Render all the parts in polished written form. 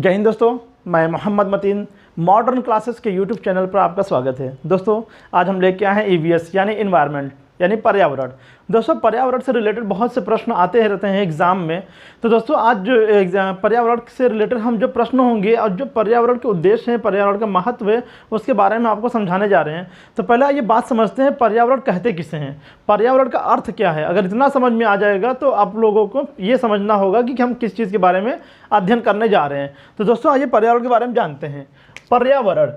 जय हिंद दोस्तों, मैं मोहम्मद मतीन मॉडर्न क्लासेस के यूट्यूब चैनल पर आपका स्वागत है। दोस्तों आज हम लेके आए हैं ईवीएस यानी इन्वायरमेंट यानी पर्यावरण। दोस्तों पर्यावरण से रिलेटेड बहुत से प्रश्न आते रहते हैं एग्ज़ाम में। तो दोस्तों आज जो एग्जाम पर्यावरण से रिलेटेड हम जो प्रश्न होंगे और जो पर्यावरण के उद्देश्य हैं, पर्यावरण का महत्व है, उसके बारे में आपको समझाने जा रहे हैं। तो पहले ये बात समझते हैं पर्यावरण कहते किसे हैं, पर्यावरण का अर्थ क्या है। अगर इतना समझ में आ जाएगा तो आप लोगों को ये समझना होगा कि हम किस चीज़ के बारे में अध्ययन करने जा रहे हैं। तो दोस्तों आइए पर्यावरण के बारे में जानते हैं। पर्यावरण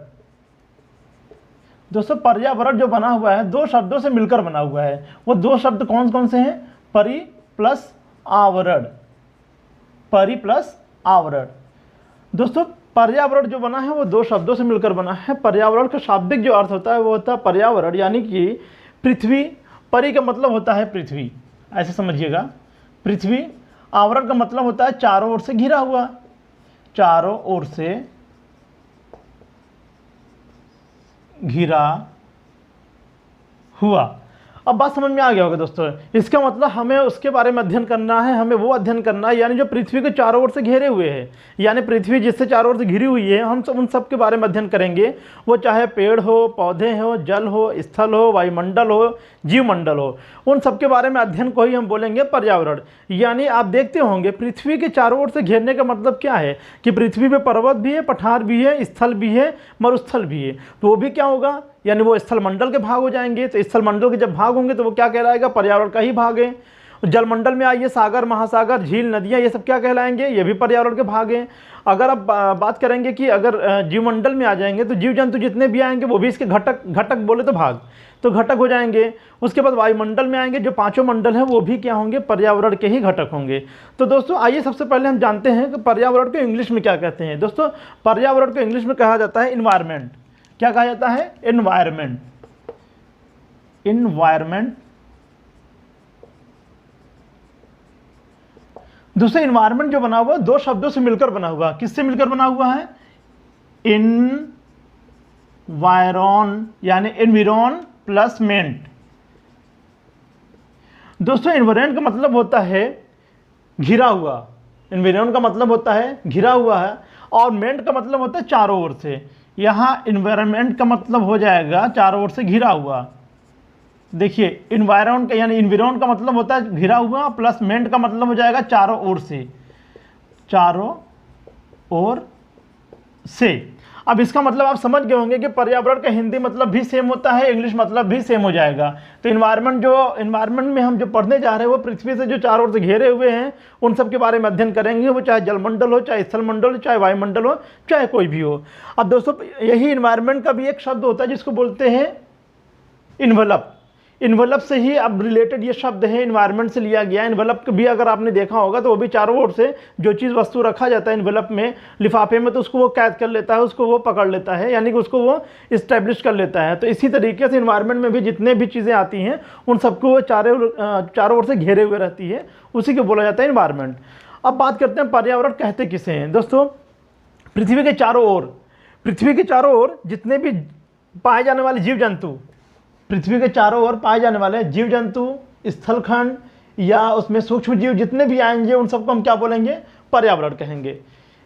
दोस्तों पर्यावरण जो बना हुआ है दो शब्दों से मिलकर बना हुआ है। वो दो शब्द कौन कौन से हैं? परि प्लस आवरण। परि प्लस आवरण। दोस्तों पर्यावरण जो बना है वो दो शब्दों से मिलकर बना है। पर्यावरण का शाब्दिक जो अर्थ होता है वो होता है पर्यावरण यानी कि पृथ्वी। परि का मतलब होता है पृथ्वी, ऐसे समझिएगा, पृथ्वी। आवरण का मतलब होता है चारों ओर से घिरा हुआ, चारों ओर से घिरा हुआ। अब बात समझ में आ गया होगा दोस्तों। इसका मतलब हमें उसके बारे में अध्ययन करना है, हमें वो अध्ययन करना है यानी जो पृथ्वी के चारों ओर से घेरे हुए हैं, यानी पृथ्वी जिससे चारों ओर से घिरी हुई है, हम सब उन सब के बारे में अध्ययन करेंगे। वो चाहे पेड़ हो, पौधे हो, जल हो, स्थल हो, वायुमंडल हो, जीवमंडल हो, उन सब के बारे में अध्ययन को ही हम बोलेंगे पर्यावरण। यानी आप देखते होंगे पृथ्वी के चारों ओर से घेरने का मतलब क्या है कि पृथ्वी पे पर्वत भी है, पठार भी है, स्थल भी है, मरुस्थल भी है। तो वो भी क्या होगा, यानी वो स्थल मंडल के भाग हो जाएंगे। तो स्थल मंडल के जब भाग होंगे तो वो क्या कहलाएगा? पर्यावरण का ही भाग है। जलमंडल में आइए, सागर, महासागर, झील, नदियाँ, ये सब क्या कहलाएंगे? ये भी पर्यावरण के भाग हैं। अगर आप बात करेंगे कि अगर जीवमंडल में आ जाएंगे तो जीव जंतु जितने भी आएंगे वो भी इसके घटक बोले तो भाग, तो घटक हो जाएंगे। उसके बाद वायुमंडल में आएंगे, जो पांचों मंडल हैं वो भी क्या होंगे? पर्यावरण के ही घटक होंगे। तो दोस्तों आइए सबसे पहले हम जानते हैं कि पर्यावरण को इंग्लिश में क्या कहते हैं। दोस्तों पर्यावरण को इंग्लिश में कहा जाता है इन्वायरमेंट। क्या कहा जाता है? एनवायरमेंट। इन्वायरमेंट। दूसरा इन्वायरमेंट जो बना हुआ दो शब्दों से मिलकर बना हुआ। किससे मिलकर बना हुआ है? इनवायरन यानी एनवायरन प्लस मेंट। दोस्तों एनवायरन का मतलब होता है घिरा हुआ। एनवायरन का मतलब होता है घिरा हुआ है, और मेंट का मतलब होता है चारों ओर से। यहाँ इन्वायरमेंट का मतलब हो जाएगा चारों ओर से घिरा हुआ। देखिए इन्वायरन का यानी इन्वायरन का मतलब होता है घिरा हुआ, प्लस मेंट का मतलब हो जाएगा चारों ओर से, चारों ओर से। अब इसका मतलब आप समझ गए होंगे कि पर्यावरण का हिंदी मतलब भी सेम होता है, इंग्लिश मतलब भी सेम हो जाएगा। तो इन्वायरमेंट में हम जो पढ़ने जा रहे हैं वो पृथ्वी से जो चारों ओर से घेरे हुए हैं उन सब के बारे में अध्ययन करेंगे। वो चाहे जलमंडल हो, चाहे स्थलमंडल हो, चाहे वायुमंडल हो, चाहे कोई भी हो। अब दोस्तों यही इन्वायरमेंट का भी एक शब्द होता है जिसको बोलते हैं इन्वेलप। इन्वेलप से ही अब रिलेटेड ये शब्द है, इन्वायरमेंट से लिया गया। इन्वेलप भी अगर आपने देखा होगा तो वो भी चारों ओर से जो चीज़ वस्तु रखा जाता है इन्वेलप में, लिफाफे में, तो उसको वो कैद कर लेता है, उसको वो पकड़ लेता है, यानी कि उसको वो इस्टेब्लिश कर लेता है। तो इसी तरीके से इन्वायरमेंट में भी जितने भी चीज़ें आती हैं उन सबको वो चारों ओर से घेरे हुए रहती है, उसी को बोला जाता है इन्वायरमेंट। अब बात करते हैं पर्यावरण कहते किसे हैं। दोस्तों पृथ्वी के चारों ओर जितने भी पाए जाने वाले जीव जंतु, पृथ्वी के चारों ओर पाए जाने वाले जीव जंतु, स्थलखंड या उसमें सूक्ष्म जीव जितने भी आएंगे उन सबको हम क्या बोलेंगे? पर्यावरण कहेंगे।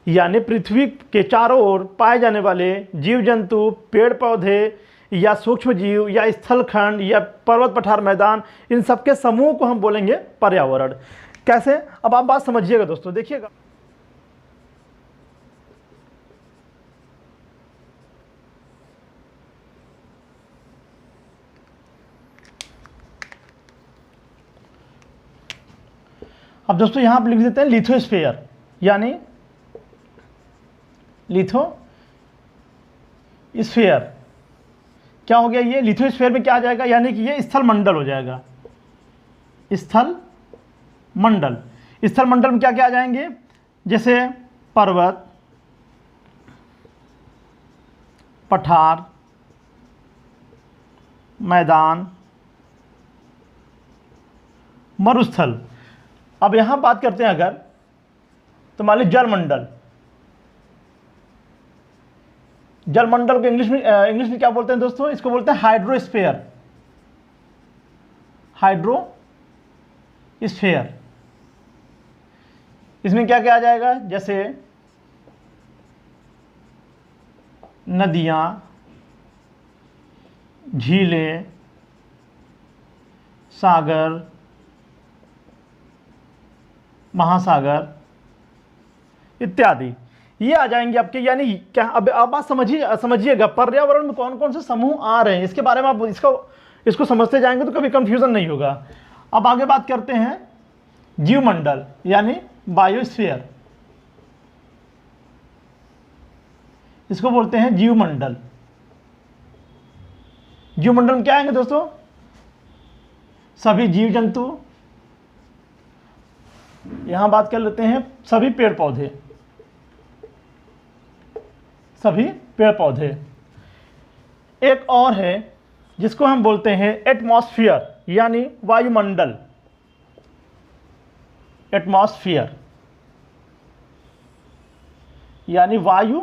यानी पृथ्वी के चारों ओर पाए जाने वाले जीव जंतु, पेड़ पौधे या सूक्ष्म जीव या स्थलखंड या पर्वत पठार मैदान, इन सबके समूह को हम बोलेंगे पर्यावरण। कैसे? अब आप बात समझिएगा दोस्तों, देखिएगा। अब दोस्तों यहां आप लिख देते हैं लिथोस्फीयर, यानी लिथोस्फीयर। क्या हो गया ये? लिथोस्फीयर में क्या आ जाएगा? यानी कि ये स्थल मंडल हो जाएगा। स्थल मंडल। स्थल मंडल में क्या क्या आ जाएंगे? जैसे पर्वत, पठार, मैदान, मरुस्थल। अब यहां बात करते हैं अगर, तो मान लीजिए जलमंडल। जलमंडल को इंग्लिश में क्या बोलते हैं दोस्तों? इसको बोलते हैं हाइड्रोस्फीयर। हाइड्रोस्फीयर। इसमें क्या क्या आ जाएगा? जैसे नदियाँ, झीलें, सागर, महासागर इत्यादि, ये आ जाएंगे आपके। यानी क्या, अब आप समझिएगा पर्यावरण में कौन कौन से समूह आ रहे हैं, इसके बारे में आप इसको समझते जाएंगे तो कभी कंफ्यूजन नहीं होगा। अब आगे बात करते हैं जीवमंडल यानी बायोस्फीयर, इसको बोलते हैं जीवमंडल। जीवमंडल में क्या आएंगे दोस्तों, सभी जीव जंतु, यहां बात कर लेते हैं सभी पेड़ पौधे, सभी पेड़ पौधे। एक और है जिसको हम बोलते हैं एटमॉस्फेयर यानी वायुमंडल, एटमॉस्फेयर यानी वायु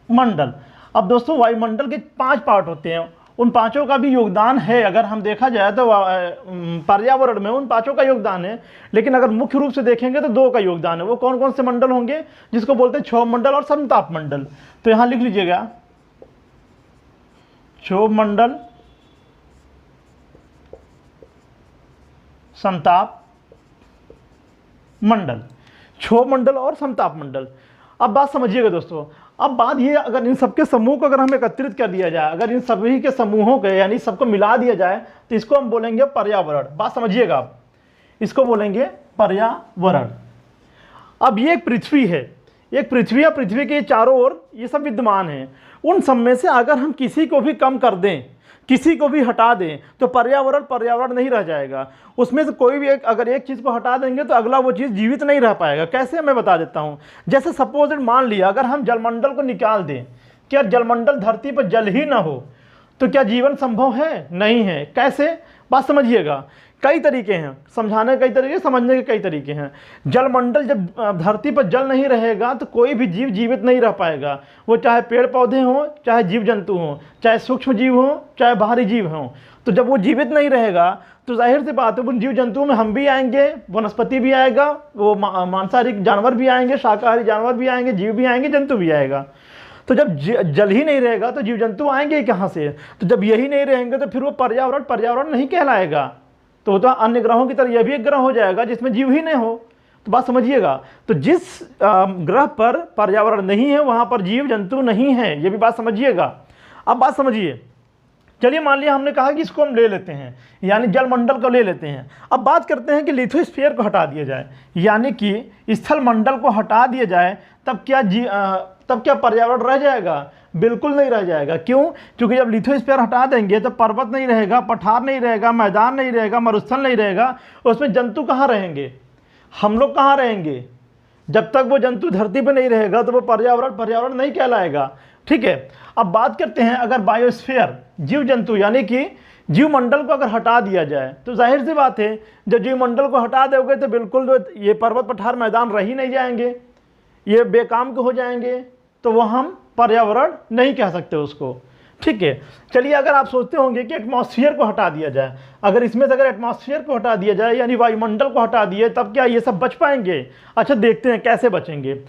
मंडल। अब दोस्तों वायुमंडल के 5 पार्ट होते हैं, उन पांचों का भी योगदान है। अगर हम देखा जाए तो पर्यावरण में उन पांचों का योगदान है, लेकिन अगर मुख्य रूप से देखेंगे तो 2 का योगदान है। वो कौन कौन से मंडल होंगे, जिसको बोलते हैं क्षोभ मंडल और समताप मंडल। तो यहां लिख लीजिएगा क्षोभ मंडल, समताप मंडल, क्षोभ मंडल और समताप मंडल। अब बात समझिएगा दोस्तों, अब बात ये, अगर इन सबके समूह को अगर हमें एकत्रित कर दिया जाए, अगर इन सभी के समूहों के यानी सबको मिला दिया जाए तो इसको हम बोलेंगे पर्यावरण। बात समझिएगा आप, इसको बोलेंगे पर्यावरण। अब ये एक पृथ्वी है, एक पृथ्वी है, पृथ्वी के चारों ओर ये सब विद्यमान है। उन सब में से अगर हम किसी को भी कम कर दें, किसी को भी हटा दें तो पर्यावरण नहीं रह जाएगा। उसमें से कोई भी अगर एक चीज़ को हटा देंगे तो अगला वो चीज़ जीवित नहीं रह पाएगा। कैसे, मैं बता देता हूँ। जैसे सपोज मान लिया अगर हम जलमंडल को निकाल दें, क्या जलमंडल धरती पर जल ही ना हो तो क्या जीवन संभव है? नहीं है। कैसे, बात समझिएगा। कई तरीके हैं समझाने के, कई तरीके समझने के, कई तरीके हैं। जलमंडल जब धरती पर जल नहीं रहेगा तो कोई भी जीव जीवित नहीं रह पाएगा। वो चाहे पेड़ पौधे हों, चाहे जीव जंतु हों, चाहे सूक्ष्म जीव हों, चाहे बाहरी जीव हों। तो जब वो जीवित नहीं रहेगा तो जाहिर सी बात है उन जीव जंतुओं में हम भी आएंगे, वनस्पति भी आएगा, वो मांसाहारी जानवर भी आएंगे, शाकाहारी जानवर भी आएंगे, जीव भी आएंगे, जंतु भी आएगा। तो जब जल ही नहीं रहेगा तो जीव जंतु आएंगे कहाँ से? तो जब यही नहीं रहेंगे तो फिर वो पर्यावरण नहीं कहलाएगा। तो अन्य ग्रहों की तरह यह भी एक ग्रह हो जाएगा जिसमें जीव ही नहीं हो। तो बात समझिएगा, तो जिस ग्रह पर पर्यावरण नहीं है वहां पर जीव जंतु नहीं है, ये भी बात समझिएगा। अब बात समझिए, चलिए मान लिया हमने कहा कि इसको हम ले लेते हैं, यानी जलमंडल को ले लेते हैं। अब बात करते हैं कि लिथोस्फीयर को हटा दिया जाए, यानी कि स्थल मंडल को हटा दिया जाए, तब क्या पर्यावरण रह जाएगा? बिल्कुल नहीं रह जाएगा। क्यों? क्योंकि जब लिथोस्फीयर हटा देंगे तो पर्वत नहीं रहेगा, पठार नहीं रहेगा, मैदान नहीं रहेगा, मरुस्थल नहीं रहेगा। उसमें जंतु कहाँ रहेंगे? हम लोग कहाँ रहेंगे? जब तक वो जंतु धरती पर नहीं रहेगा तो वो पर्यावरण नहीं कहलाएगा। ठीक है। अब बात करते हैं, अगर बायोस्फीयर जीव जंतु यानी कि जीवमंडल को अगर हटा दिया जाए तो जाहिर सी बात है जब जीवमंडल को हटा दोगे तो बिल्कुल ये पर्वत पठार मैदान रह ही नहीं जाएंगे, ये बेकाम के हो जाएंगे। तो वो हम पर्यावरण नहीं कह सकते उसको। ठीक है। चलिए, अगर आप सोचते होंगे कि एटमॉस्फेयर को हटा दिया जाए, अगर इसमें से अगर एटमॉस्फेयर को हटा दिया जाए यानी वायुमंडल को हटा दिए, तब क्या ये सब बच पाएंगे? अच्छा, देखते हैं कैसे बचेंगे।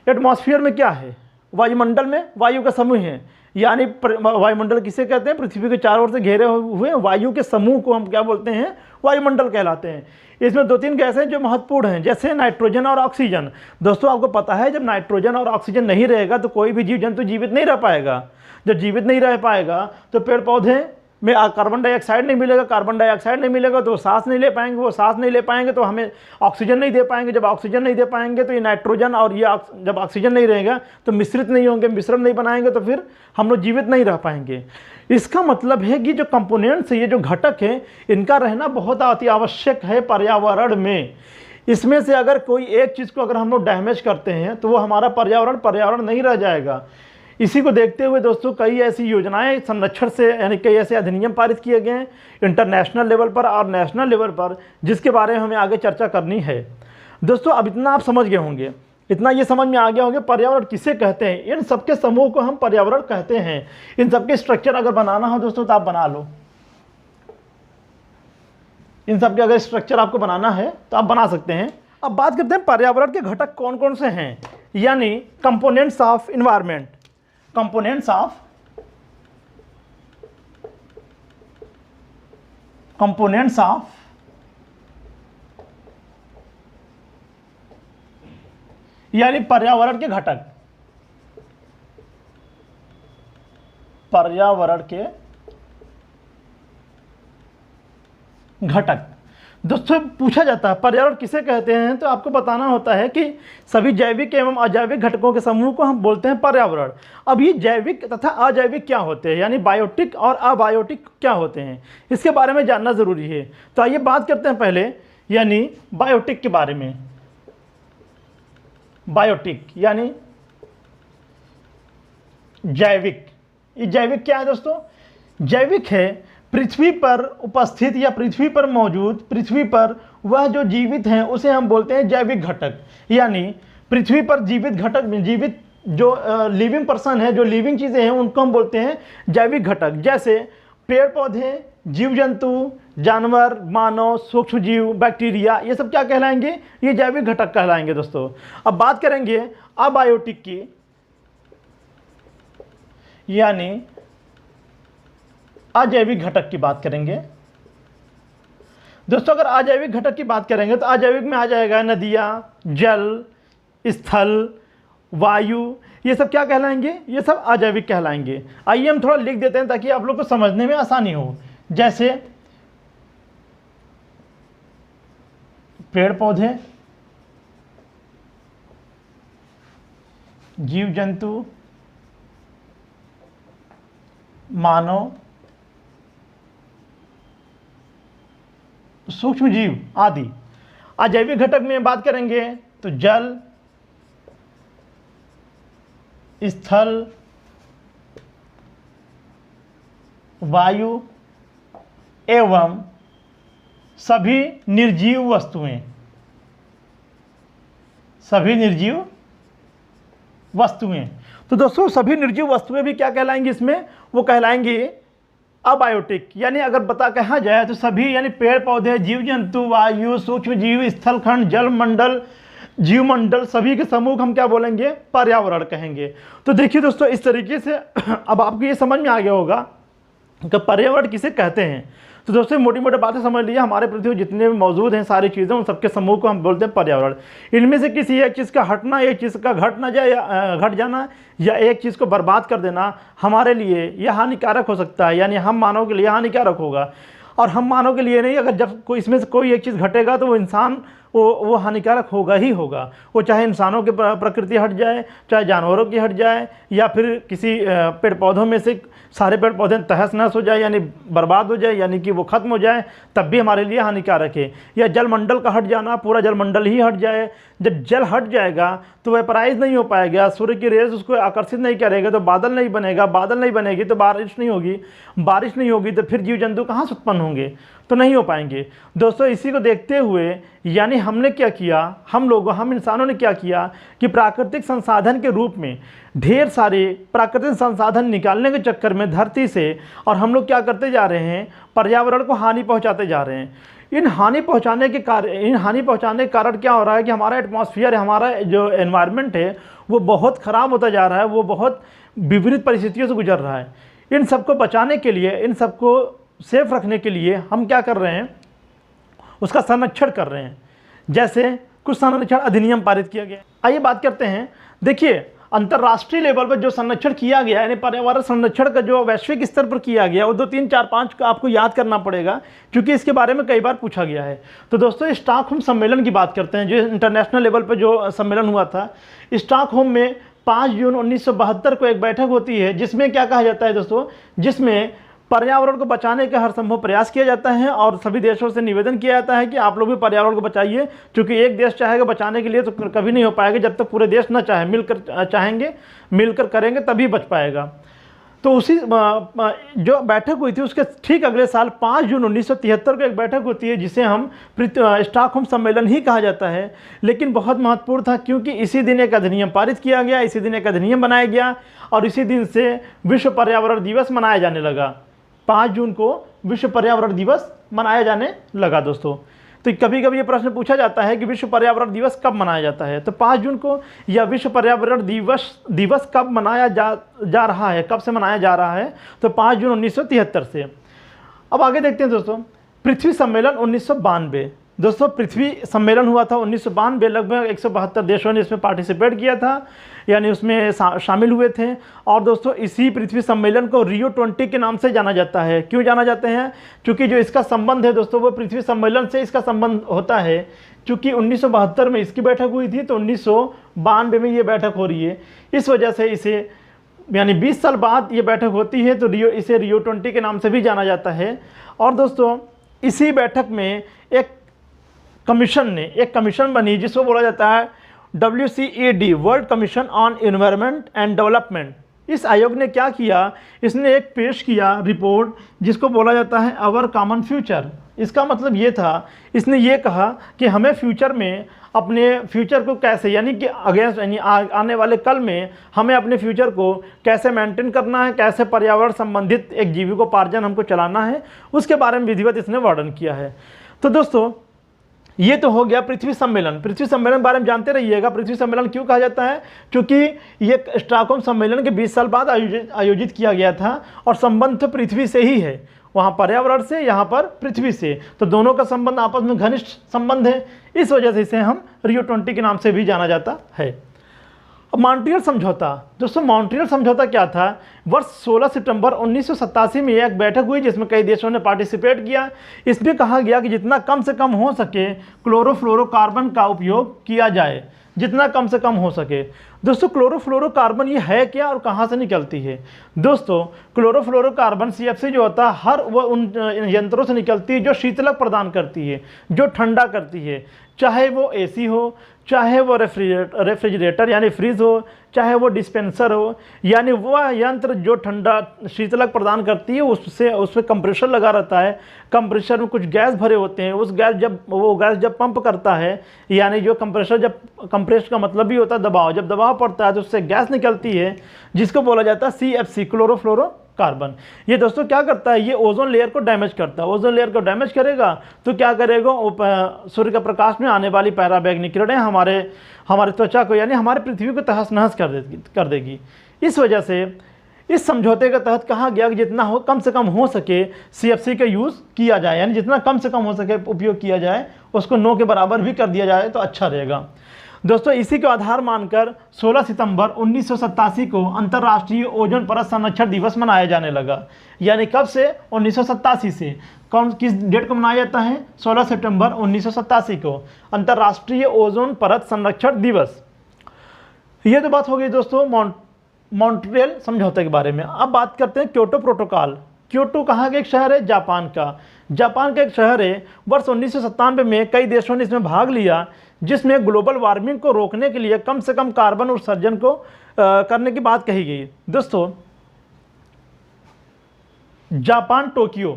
एटमॉस्फेयर में क्या है? वायुमंडल में वायु का समूह है, यानी वायुमंडल किसे कहते हैं? पृथ्वी के चारों ओर से घेरे हुए वायु के समूह को हम क्या बोलते हैं? वायुमंडल कहलाते हैं। इसमें 2-3 गैसें जो महत्वपूर्ण हैं, जैसे नाइट्रोजन और ऑक्सीजन। दोस्तों आपको पता है जब नाइट्रोजन और ऑक्सीजन नहीं रहेगा तो कोई भी जीव जंतु जीवित नहीं रह पाएगा। जब जीवित नहीं रह पाएगा तो पेड़ पौधे में कार्बन डाइऑक्साइड नहीं मिलेगा, कार्बन डाइऑक्साइड नहीं मिलेगा तो वो सांस नहीं ले पाएंगे, वो सांस नहीं ले पाएंगे तो हमें ऑक्सीजन नहीं दे पाएंगे। जब ऑक्सीजन नहीं दे पाएंगे तो ये नाइट्रोजन और ये जब ऑक्सीजन नहीं रहेगा तो मिश्रित नहीं होंगे, मिश्रण नहीं बनाएंगे तो फिर हम लोग जीवित नहीं रह पाएंगे। इसका मतलब है कि जो कंपोनेंट्स है, ये जो घटक है, इनका रहना बहुत अति आवश्यक है पर्यावरण में। इसमें से अगर कोई एक चीज़ को अगर हम लोग डैमेज करते हैं तो वो हमारा पर्यावरण नहीं रह जाएगा। इसी को देखते हुए दोस्तों कई ऐसी योजनाएं संरक्षण से यानी कई ऐसे अधिनियम पारित किए गए हैं इंटरनेशनल लेवल पर और नेशनल लेवल पर, जिसके बारे में हमें आगे चर्चा करनी है। दोस्तों अब इतना आप समझ गए होंगे, इतना ये समझ में आ गया होंगे पर्यावरण किसे कहते हैं। इन सबके समूह को हम पर्यावरण कहते हैं। इन सबके स्ट्रक्चर अगर बनाना हो दोस्तों तो आप बना लो, इन सबके अगर स्ट्रक्चर आपको बनाना है तो आप बना सकते हैं। अब बात करते हैं पर्यावरण के घटक कौन कौन से हैं। यानी components of environment, components of यानी पर्यावरण के घटक, पर्यावरण के घटक। दोस्तों पूछा जाता है पर्यावरण किसे कहते हैं, तो आपको बताना होता है कि सभी जैविक एवं अजैविक घटकों के समूह को हम बोलते हैं पर्यावरण। अब ये जैविक तथा अजैविक क्या होते हैं, यानी बायोटिक और अबायोटिक क्या होते हैं, इसके बारे में जानना ज़रूरी है। तो आइए बात करते हैं पहले यानी बायोटिक के बारे में। बायोटिक यानी जैविक। ये जैविक क्या है दोस्तों? जैविक है पृथ्वी पर उपस्थित या पृथ्वी पर मौजूद, पृथ्वी पर वह जो जीवित हैं उसे हम बोलते हैं जैविक घटक। यानी पृथ्वी पर जीवित घटक, जीवित जो लिविंग पर्सन है, जो लिविंग चीज़ें हैं उनको हम बोलते हैं जैविक घटक। जैसे पेड़ पौधे, जीव जंतु, जानवर, मानव, सूक्ष्म जीव, बैक्टीरिया, ये सब क्या कहलाएंगे? ये जैविक घटक कहलाएंगे दोस्तों। अब बात करेंगे अबायोटिक की, यानी अजैविक घटक की बात करेंगे। दोस्तों अगर अजैविक घटक की बात करेंगे तो अजैविक में आ जाएगा नदियाँ, जल, स्थल, वायु, ये सब क्या कहलाएंगे? ये सब अजैविक कहलाएंगे। आइए हम थोड़ा लिख देते हैं ताकि आप लोग को समझने में आसानी हो। जैसे पेड़ पौधे, जीव जंतु, मानव, सूक्ष्म जीव आदि। अजैविक घटक में बात करेंगे तो जल, स्थल, वायु एवं सभी निर्जीव वस्तुएं, सभी निर्जीव वस्तुएं। तो दोस्तों सभी निर्जीव वस्तुएं भी क्या कहलाएंगी इसमें? वो कहलाएंगी अबायोटिक। यानी अगर कहा जाए तो सभी, यानी पेड़ पौधे, जीव जंतु, वायु, सूक्ष्म जीव, स्थलखंड, जल मंडल, जीव मंडल, सभी के समूह हम क्या बोलेंगे? पर्यावरण कहेंगे। तो देखिए दोस्तों इस तरीके से अब आपको ये समझ में आ गया होगा कि पर्यावरण किसे कहते हैं। तो दोस्तों मोटी मोटी बातें समझ लिए, हमारे पृथ्वी जितने भी मौजूद हैं सारी चीज़ें, उन सबके समूह को हम बोलते हैं पर्यावरण। इनमें से किसी एक चीज़ का हटना, एक चीज़ का घट ना जाए या घट जाना, या एक चीज़ को बर्बाद कर देना हमारे लिए यह हानिकारक हो सकता है, यानी हम मानव के लिए हानिकारक होगा। और हम मानव के लिए नहीं, अगर जब कोई इसमें से कोई एक चीज़ घटेगा तो वो इंसान वो हानिकारक होगा ही होगा। वो चाहे इंसानों की प्रकृति हट जाए, चाहे जानवरों की हट जाए, या फिर किसी पेड़ पौधों में से सारे पेड़ पौधे तहस नहस हो जाए, यानी बर्बाद हो जाए, यानी कि वो ख़त्म हो जाए, तब भी हमारे लिए हानिकारक है। या जलमंडल का हट जाना, पूरा जलमंडल ही हट जाए, जब जल हट जाएगा तो वेपराइज नहीं हो पाएगा, सूर्य की रेज उसको आकर्षित नहीं करेगा, तो बादल नहीं बनेगा, बादल नहीं बनेगी तो बारिश नहीं होगी, बारिश नहीं होगी तो फिर जीव जंतु कहाँ से उत्पन्न होंगे? तो नहीं हो पाएंगे। दोस्तों इसी को देखते हुए यानी हमने क्या किया, हम इंसानों ने क्या किया कि प्राकृतिक संसाधन के रूप में ढेर सारे प्राकृतिक संसाधन निकालने के चक्कर में धरती से, और हम लोग क्या करते जा रहे हैं? पर्यावरण को हानि पहुंचाते जा रहे हैं। इन हानि पहुंचाने के कारण क्या हो रहा है कि हमारा एटमॉस्फेयर, हमारा जो एनवायरनमेंट है वो बहुत ख़राब होता जा रहा है, वो बहुत विपरीत परिस्थितियों से गुजर रहा है। इन सबको बचाने के लिए, इन सबको सेफ रखने के लिए हम क्या कर रहे हैं? उसका संरक्षण कर रहे हैं। जैसे कुछ संरक्षण अधिनियम पारित किया गया। आइए बात करते हैं। देखिए अंतर्राष्ट्रीय लेवल पर जो संरक्षण किया गया, यानी पर्यावरण संरक्षण का जो वैश्विक स्तर पर किया गया, वो 2, 3, 4, 5 का आपको याद करना पड़ेगा, क्योंकि इसके बारे में कई बार पूछा गया है। तो दोस्तों स्टॉकहोम सम्मेलन की बात करते हैं, जो इंटरनेशनल लेवल पर जो सम्मेलन हुआ था। स्टॉकहोम में 5 जून 1972 को एक बैठक होती है, जिसमें क्या कहा जाता है दोस्तों? जिसमें पर्यावरण को बचाने का हर संभव प्रयास किया जाता है और सभी देशों से निवेदन किया जाता है कि आप लोग भी पर्यावरण को बचाइए, क्योंकि एक देश चाहेगा बचाने के लिए तो कभी नहीं हो पाएगा जब तक पूरे देश न चाहे, मिलकर करेंगे तभी बच पाएगा। तो उसी जो बैठक हुई थी उसके ठीक अगले साल 5 जून 1973 को एक बैठक होती है, जिसे हम स्टॉकहोम सम्मेलन ही कहा जाता है। लेकिन बहुत महत्वपूर्ण था, क्योंकि इसी दिन एक अधिनियम पारित किया गया, इसी दिन एक अधिनियम बनाया गया, और इसी दिन से विश्व पर्यावरण दिवस मनाया जाने लगा। 5 जून को विश्व पर्यावरण दिवस मनाया जाने लगा। दोस्तों तो कभी कभी ये प्रश्न पूछा जाता है कि विश्व पर्यावरण दिवस कब मनाया जाता है। तो 5 जून को या विश्व पर्यावरण दिवस कब मनाया जा रहा है, कब से मनाया जा रहा है, तो 5 जून 1973 से। अब आगे देखते हैं दोस्तों, पृथ्वी सम्मेलन 1992। दोस्तों पृथ्वी सम्मेलन हुआ था 1992, लगभग 172 देशों ने इसमें पार्टिसिपेट किया था, यानी उसमें शामिल हुए थे। और दोस्तों इसी पृथ्वी सम्मेलन को रियो 20 के नाम से जाना जाता है। क्यों जाना जाते हैं? क्योंकि जो इसका संबंध है दोस्तों वो पृथ्वी सम्मेलन से इसका संबंध होता है। क्योंकि 1972 में इसकी बैठक हुई थी, तो 1992 में ये बैठक हो रही है। इस वजह से इसे, यानी 20 साल बाद ये बैठक होती है, तो इसे रियो 20 के नाम से भी जाना जाता है। और दोस्तों इसी बैठक में एक कमीशन बनी जिसको बोला जाता है WCED, world commission on environment and development. इस आयोग ने क्या किया, इसने एक पेश किया रिपोर्ट जिसको बोला जाता है आवर कॉमन फ्यूचर। इसका मतलब ये था, इसने ये कहा कि हमें फ्यूचर में अपने फ्यूचर को कैसे, यानी कि अगेंस्ट, यानी आने वाले कल में हमें अपने फ्यूचर को कैसे मेंटेन करना है, कैसे पर्यावरण संबंधित एक जीविकोपार्जन हमको चलाना है, उसके बारे में विधिवत इसने वर्णन किया है। तो दोस्तों ये तो हो गया पृथ्वी सम्मेलन। पृथ्वी सम्मेलन के बारे में जानते रहिएगा। पृथ्वी सम्मेलन क्यों कहा जाता है? क्योंकि ये स्टॉकहोम सम्मेलन के 20 साल बाद आयोजित किया गया था, और संबंध तो पृथ्वी से ही है, वहाँ पर्यावरण से, यहाँ पर पृथ्वी से, तो दोनों का संबंध आपस में घनिष्ठ संबंध है। इस वजह से इसे हम रियो 20 के नाम से भी जाना जाता है। अब मॉन्ट्रियल समझौता। दोस्तों मॉन्ट्रियल समझौता क्या था? वर्ष 16 सितंबर 1987 में एक बैठक हुई जिसमें कई देशों ने पार्टिसिपेट किया। इसमें कहा गया कि जितना कम से कम हो सके क्लोरोफ्लोरोकार्बन का उपयोग किया जाए, जितना कम से कम हो सके। दोस्तों क्लोरोफ्लोरोकार्बन ये है क्या और कहाँ से निकलती है? दोस्तों क्लोरोफ्लोरोकार्बन CFC जो होता है, हर वो उन यंत्रों से निकलती है जो शीतलक प्रदान करती है, जो ठंडा करती है, चाहे वो AC हो, चाहे वो रेफ्रिजरेटर यानी फ्रिज हो, चाहे वो डिस्पेंसर हो, यानी वह यंत्र जो ठंडा शीतलक प्रदान करती है, उसमें कंप्रेसर लगा रहता है। कंप्रेसर में कुछ गैस भरे होते हैं, उस गैस जब पंप करता है, यानी जो कंप्रेसर, जब कंप्रेस का मतलब भी होता है दबाव, जब दबाव पड़ता है तो उससे गैस निकलती है जिसको बोला जाता है CFC, क्लोरोफ्लोरोकार्बन। ये दोस्तों क्या करता है? ये ओजोन लेयर को डैमेज करता है। ओजोन लेयर को डैमेज करेगा तो क्या करेगा? सूर्य के प्रकाश में आने वाली पैराबैग्निक किरणें हमारे त्वचा को, यानी हमारे पृथ्वी को तहस नहस कर देगी। इस वजह से इस समझौते के तहत कहा गया कि जितना हो कम से कम हो सके CFC का यूज़ किया जाए, यानी जितना कम से कम हो सके उपयोग किया जाए, उसको 9 के बराबर भी कर दिया जाए तो अच्छा रहेगा। दोस्तों इसी को आधार मानकर 16 सितंबर 1987 को अंतर्राष्ट्रीय ओजोन परत संरक्षण दिवस मनाया जाने लगा। यानी कब से? 1987 से। किस डेट को मनाया जाता है? 16 सितंबर 1987 को अंतर्राष्ट्रीय ओजोन परत संरक्षण दिवस। ये तो बात हो गई दोस्तों मॉन्ट्रियल समझौते के बारे में। अब बात करते हैं क्योटो प्रोटोकॉल। क्योटो कहाँ का एक शहर है? जापान का एक शहर है। वर्ष 1997 में कई देशों ने इसमें भाग लिया, जिसमें ग्लोबल वार्मिंग को रोकने के लिए कम से कम कार्बन उत्सर्जन को करने की बात कही गई। दोस्तों जापान टोक्यो,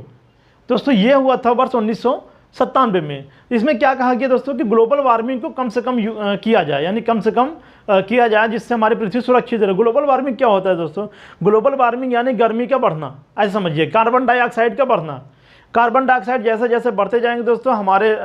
दोस्तों ये हुआ था वर्ष 1997 में। इसमें क्या कहा गया दोस्तों कि ग्लोबल वार्मिंग को कम से कम किया जाए, यानी कम से कम किया जाए जिससे हमारी पृथ्वी सुरक्षित रहे। ग्लोबल वार्मिंग क्या होता है दोस्तों? ग्लोबल वार्मिंग यानी गर्मी का बढ़ना, ऐसे समझिए, कार्बन डाइऑक्साइड का बढ़ना। कार्बन डाइऑक्साइड जैसे जैसे बढ़ते जाएंगे दोस्तों, हमारे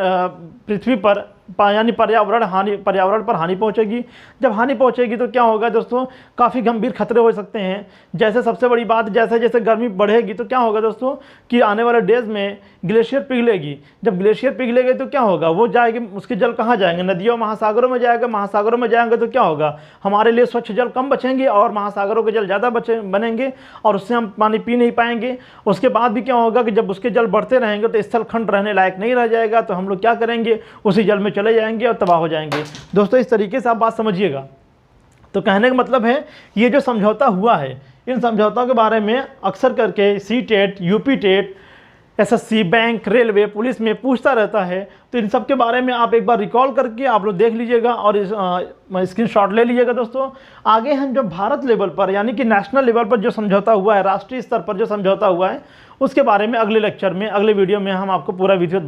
पृथ्वी पर यानी पर्यावरण पर हानि पहुंचेगी। जब हानि पहुंचेगी तो क्या होगा दोस्तों? काफ़ी गंभीर खतरे हो सकते हैं। जैसे सबसे बड़ी बात, जैसे जैसे गर्मी बढ़ेगी तो क्या होगा दोस्तों कि आने वाले डेज में ग्लेशियर पिघलेगी। जब ग्लेशियर पिघलेगी तो क्या होगा? वो जाएगी, उसके जल कहाँ जाएंगे? नदियों महासागरों में जाएगा। महासागरों में जाएंगे तो क्या होगा? हमारे लिए स्वच्छ जल कम बचेंगे और महासागरों के जल ज़्यादा बनेंगे और उससे हम पानी पी नहीं पाएंगे। उसके बाद भी क्या होगा कि जब उसके जल बढ़ते रहेंगे तो स्थल खंड रहने लायक नहीं रह जाएगा, तो हम लोग क्या करेंगे? उसी जल में चले जाएंगे और तबाह हो जाएंगे। दोस्तों इस तरीके से आप बात समझिएगा। तो कहने का मतलब है ये जो समझौता हुआ है, इन समझौतों के बारे में अक्सर करके CTET, UP TET, SSC, bank, railway, police में पूछता रहता है। तो इन सब के बारे में आप एक बार रिकॉल करके आप लोग देख लीजिएगा और स्क्रीनशॉट ले लीजिएगा। दोस्तों आगे हम जो भारत लेवल पर यानी कि नेशनल लेवल पर जो समझौता हुआ है, राष्ट्रीय स्तर पर जो समझौता हुआ है, उसके बारे में अगले लेक्चर में, अगले वीडियो में हम आपको पूरा विधिवत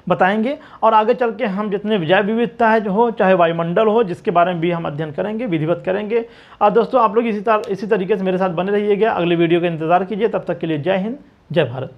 बताएंगे और आगे चल के हम जितने जैव विविधता है जो हो, चाहे वायुमंडल हो, जिसके बारे में भी हम अध्ययन करेंगे, विधिवत करेंगे। और दोस्तों आप लोग इसी तरीके से मेरे साथ बने रहिएगा। अगले वीडियो का इंतजार कीजिए। तब तक के लिए जय हिंद, जय भारत।